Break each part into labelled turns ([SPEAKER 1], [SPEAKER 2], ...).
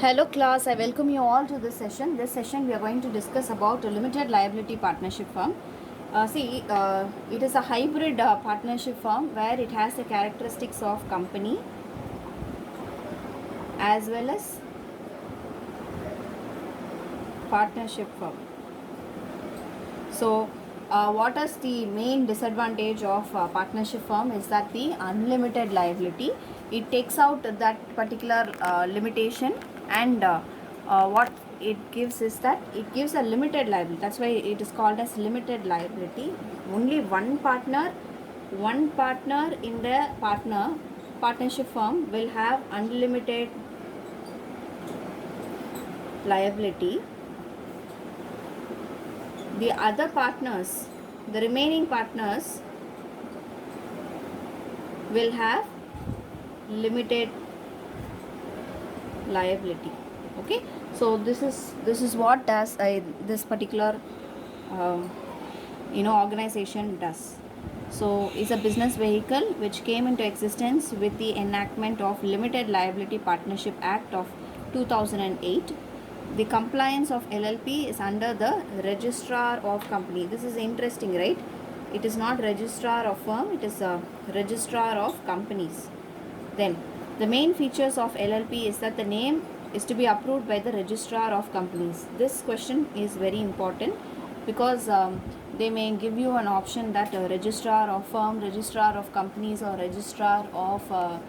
[SPEAKER 1] Hello class, I welcome you all to this session. This session we are going to discuss about a limited liability partnership firm. It is a hybrid partnership firm where it has the characteristics of company as well as partnership firm. So, what is the main disadvantage of partnership firm is that the unlimited liability. It takes out that particular limitation and what it gives is that it gives a limited liability. That's why it is called as limited liability. Only one partner in the partnership firm will have unlimited liability. The other partners, the remaining partners will have limited liability. Okay, so this is what does this particular organization does. So it's a business vehicle which came into existence with the enactment of Limited Liability Partnership Act of 2008. The compliance of LLP is under the registrar of company. This is interesting, right? It is not registrar of firm, it is a registrar of companies. Then the main features of LLP is that the name is to be approved by the registrar of companies. This question is very important because they may give you an option that registrar of firm, registrar of companies, or registrar of a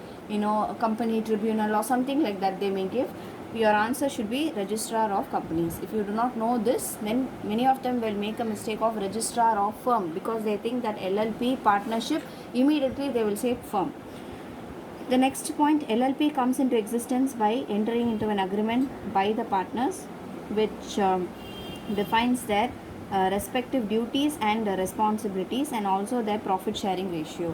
[SPEAKER 1] company tribunal or something like that they may give. Your answer should be registrar of companies. If you do not know this, then many of them will make a mistake of registrar of firm because they think that LLP partnership, immediately they will say firm. The next point, LLP comes into existence by entering into an agreement by the partners which defines their respective duties and responsibilities and also their profit sharing ratio.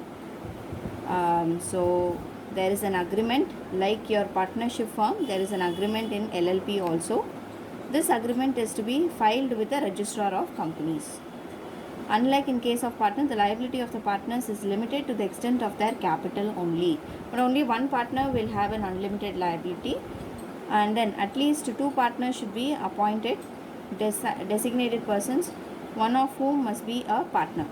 [SPEAKER 1] So there is an agreement like your partnership firm, there is an agreement in LLP also. This agreement is to be filed with the registrar of companies. Unlike in case of partners, the liability of the partners is limited to the extent of their capital only. But only one partner will have an unlimited liability, and then at least two partners should be appointed, designated persons, one of whom must be a partner.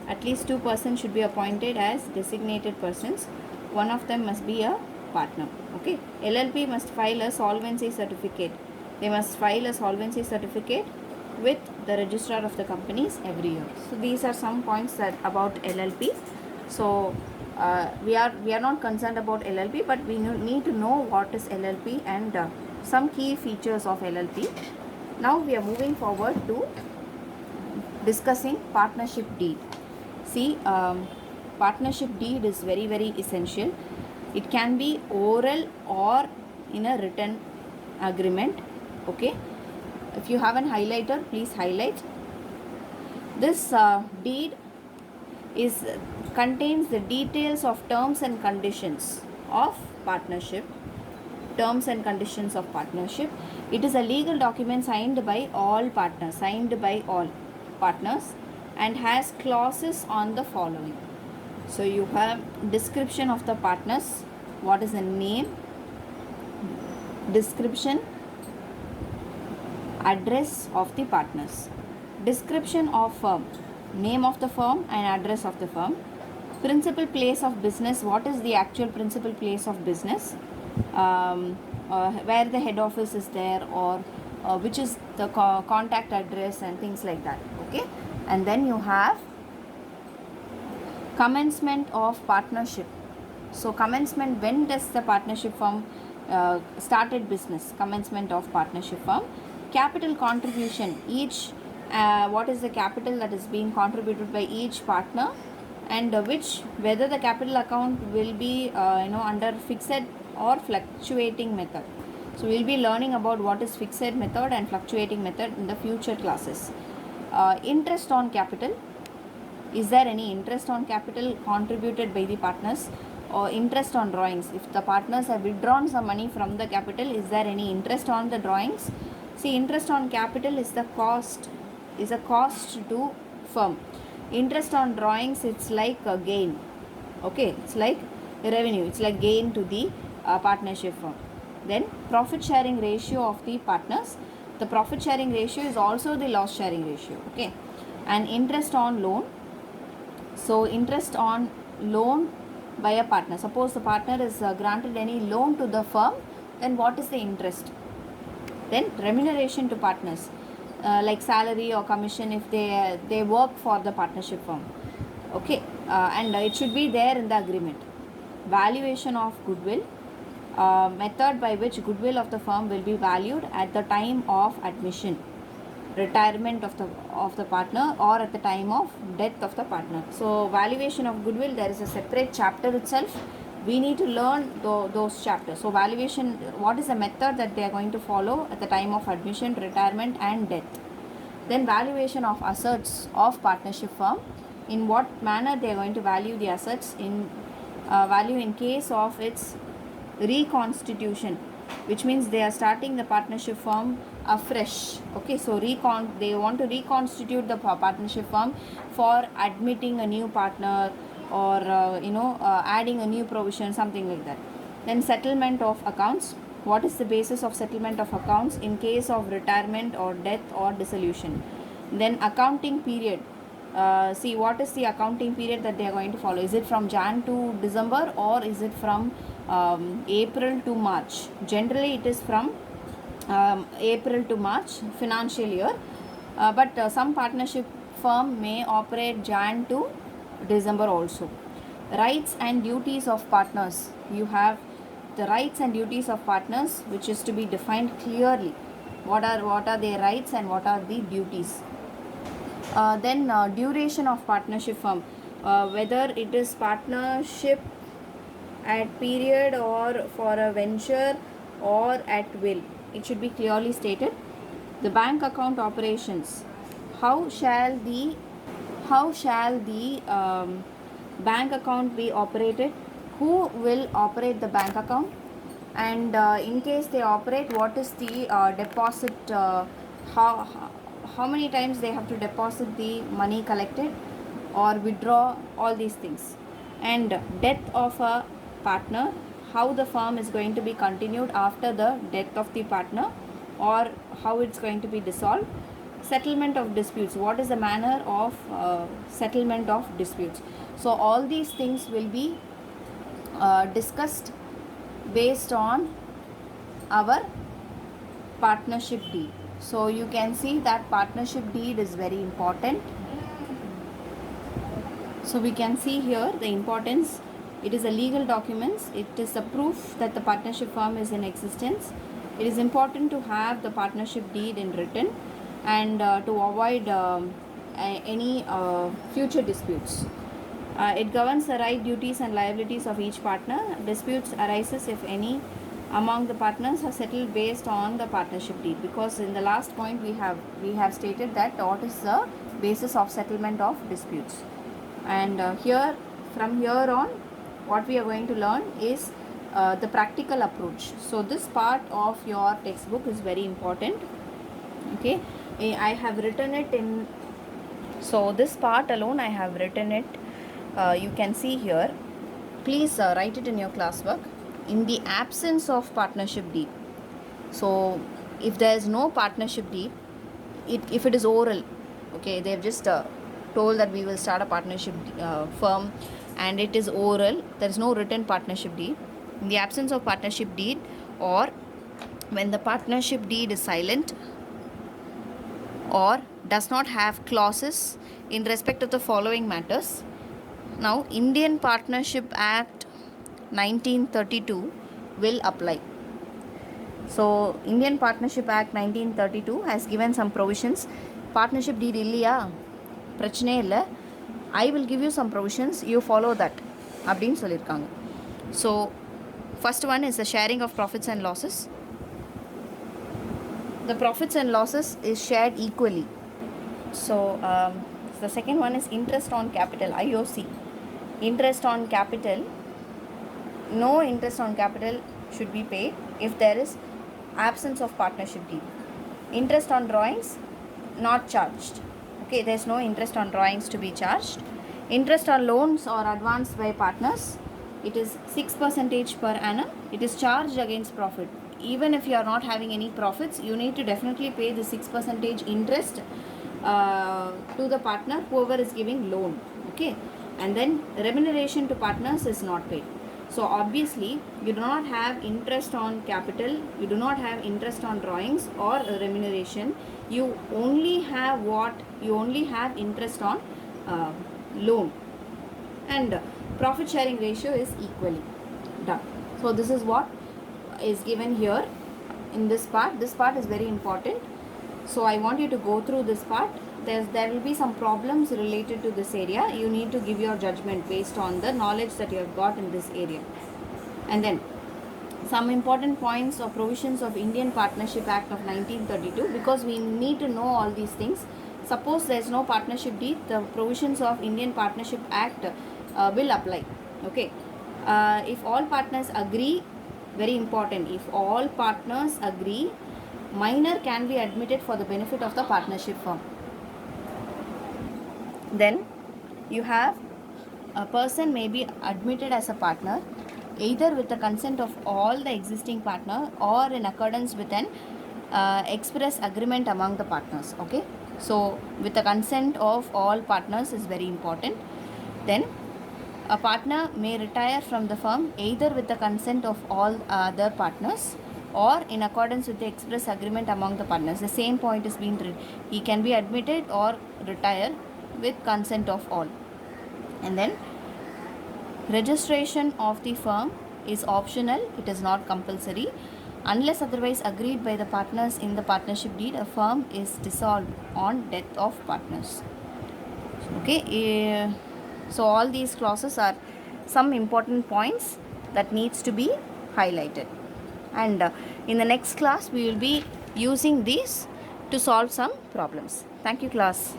[SPEAKER 1] At least two persons should be appointed as designated persons. One of them must be a partner. Okay. LLP must file a solvency certificate. They must file a solvency certificate with the registrar of the companies every year. So these are some points that about LLP. So we are not concerned about LLP, but we need to know what is LLP and some key features of LLP. Now we are moving forward to discussing partnership deed. See, partnership deed is very, very essential. It can be oral or in a written agreement. Okay. If you have an highlighter, please highlight. This deed contains the details of terms and conditions of partnership. Terms and conditions of partnership. It is a legal document signed by all partners, and has clauses on the following. So you have description of the partners, what is the name, description, address of the partners, description of firm, name of the firm and address of the firm, principal place of business, what is the actual principal place of business, where the head office is there, or which is the contact address and things like that. Okay. And then you have commencement of partnership. So commencement, when does the partnership firm started business? Commencement of partnership firm. Capital contribution, each what is the capital that is being contributed by each partner, and whether the capital account will be under fixed or fluctuating method. So we will be learning about what is fixed method and fluctuating method in the future classes. Interest on capital. Is there any interest on capital contributed by the partners, or interest on drawings? If the partners have withdrawn some money from the capital, is there any interest on the drawings? See, interest on capital is a cost to firm. Interest on drawings, it's like a gain. Okay, it's like revenue, it's like gain to the partnership firm. Then profit sharing ratio of the partners. The profit sharing ratio is also the loss sharing ratio. Okay. And interest on loan. So interest on loan by a partner. Suppose the partner is granted any loan to the firm, then what is the interest? Then remuneration to partners, like salary or commission if they work for the partnership firm. Okay. And it should be there in the agreement. Valuation of goodwill. Method by which goodwill of the firm will be valued at the time of admission, retirement of the partner, or at the time of death of the partner. So valuation of goodwill, there is a separate chapter itself. We need to learn those chapters. So valuation, what is the method that they are going to follow at the time of admission, retirement and death. Then valuation of assets of partnership firm. In what manner they are going to value the assets in value in case of its reconstitution, which means they are starting the partnership firm afresh. Okay, so they want to reconstitute the partnership firm for admitting a new partner or adding a new provision, something like that. Then settlement of accounts. What is the basis of settlement of accounts in case of retirement or death or dissolution? Then accounting period. See, what is the accounting period that they are going to follow? Is it from Jan to December, or is it from April to March? Generally it is from April to March financial year, but some partnership firm may operate Jan to December also. Rights and duties of partners. You have the rights and duties of partners, which is to be defined clearly. What are their rights and what are the duties? Then duration of partnership firm, whether it is partnership at period or for a venture or at will, it should be clearly stated. The bank account operations. How shall the bank account be operated? Who will operate the bank account? And in case they operate, what is the deposit? How many times they have to deposit the money collected or withdraw, all these things. And death of a partner, how the firm is going to be continued after the death of the partner, or how it's going to be dissolved. Settlement of disputes. What is the manner of settlement of disputes? So all these things will be discussed based on our partnership deed. So you can see that partnership deed is very important. So we can see here the importance. It is a legal document. It is a proof that the partnership firm is in existence. It is important to have the partnership deed in written, and to avoid any future disputes. It governs the right, duties and liabilities of each partner. Disputes arises if any among the partners are settled based on the partnership deed, because in the last point we have stated that what is the basis of settlement of disputes. And from here on, what we are going to learn is the practical approach. So this part of your textbook is very important. Okay, I have written it in, so this part alone I have written it. You can see here. Please write it in your classwork. In the absence of partnership deed. So if there is no partnership deed, if it is oral, okay, they have just told that we will start a partnership firm, and it is oral, there is no written partnership deed. In the absence of partnership deed, or when the partnership deed is silent or does not have clauses in respect of the following matters. Now Indian Partnership Act 1932 will apply. So Indian Partnership Act 1932 has given some provisions. Partnership deed இல்லையா, பிரச்சனை இல்லை, I will give you some provisions, you follow that அப்படின்னு சொல்லியிருக்காங்க. So first one is the sharing of profits and losses. The profits and losses is shared equally. So the second one is interest on capital, IOC. Interest on capital, no interest on capital should be paid if there is absence of partnership deed. Interest on drawings, not charged. Okay, there is no interest on drawings to be charged. Interest on loans or advance by partners, it is 6% per annum. It is charged against profit. even if you are not having any profits, you need to definitely pay the 6% interest to the partner, whoever is giving loan. Okay, and then remuneration to partners is not paid. So obviously you do not have interest on capital, you do not have interest on drawings or remuneration. You only have what? You only have interest on loan, and profit sharing ratio is equally done. So this is what is given here in this part. This part is very important, so I want you to go through this part. There will be some problems related to this area. You need to give your judgment based on the knowledge that you have got in this area. And then some important points or provisions of Indian Partnership Act of 1932, because we need to know all these things. Suppose there is no partnership deed, the provisions of Indian Partnership Act will apply. Okay, if all partners agree, very important, if all partners agree, minor can be admitted for the benefit of the partnership firm. Then you have a person may be admitted as a partner either with the consent of all the existing partner or in accordance with an express agreement among the partners. Okay, so with the consent of all partners is very important. Then a partner may retire from the firm either with the consent of all other partners or in accordance with the express agreement among the partners. The same point is being written. He can be admitted or retire with consent of all. And then registration of the firm is optional, it is not compulsory. Unless otherwise agreed by the partners in the partnership deed, a firm is dissolved on death of partners. Okay, so all these clauses are some important points that needs to be highlighted. And in the next class, we will be using these to solve some problems. Thank you, class.